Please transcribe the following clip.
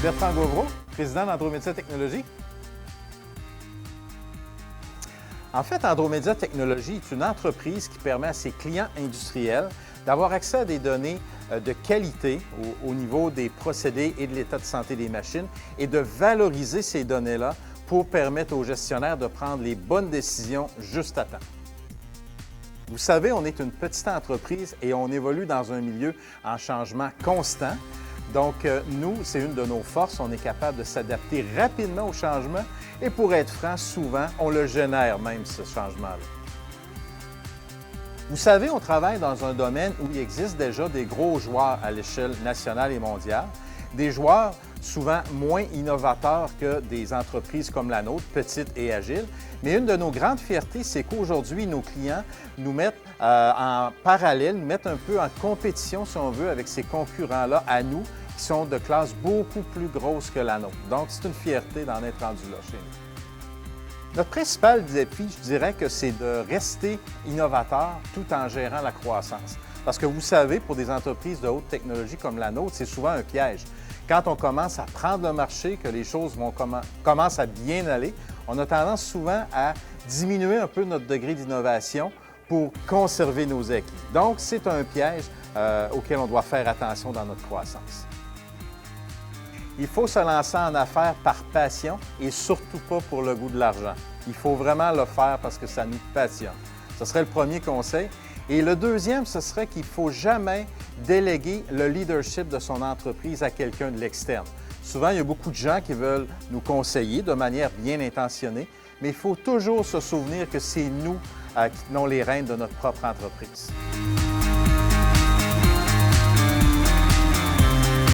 Bertrand Gauvreau, président d'Andromédia Technologies. En fait, Andromédia Technologies est une entreprise qui permet à ses clients industriels d'avoir accès à des données de qualité au niveau des procédés et de l'état de santé des machines et de valoriser ces données-là pour permettre aux gestionnaires de prendre les bonnes décisions juste à temps. Vous savez, on est une petite entreprise et on évolue dans un milieu en changement constant. Donc, nous, c'est une de nos forces. On est capable de s'adapter rapidement au changement et pour être franc, souvent, on le génère même, ce changement-là. Vous savez, on travaille dans un domaine où il existe déjà des gros joueurs à l'échelle nationale et mondiale, des joueurs souvent moins innovateurs que des entreprises comme la nôtre, petites et agiles. Mais une de nos grandes fiertés, c'est qu'aujourd'hui, nos clients nous mettent en parallèle, nous mettent un peu en compétition, si on veut, avec ces concurrents-là à nous, qui sont de classe beaucoup plus grosse que la nôtre. Donc, c'est une fierté d'en être rendu là chez nous. Notre principal défi, je dirais que c'est de rester innovateur tout en gérant la croissance. Parce que vous savez, pour des entreprises de haute technologie comme la nôtre, c'est souvent un piège. Quand on commence à prendre le marché, que les choses commencent à bien aller, on a tendance souvent à diminuer un peu notre degré d'innovation pour conserver nos acquis. Donc, c'est un piège auquel on doit faire attention dans notre croissance. Il faut se lancer en affaires par passion et surtout pas pour le goût de l'argent. Il faut vraiment le faire parce que ça nous passionne. Ce serait le premier conseil. Et le deuxième, ce serait qu'il ne faut jamais déléguer le leadership de son entreprise à quelqu'un de l'externe. Souvent, il y a beaucoup de gens qui veulent nous conseiller de manière bien intentionnée, mais il faut toujours se souvenir que c'est nous qui tenons les rênes de notre propre entreprise.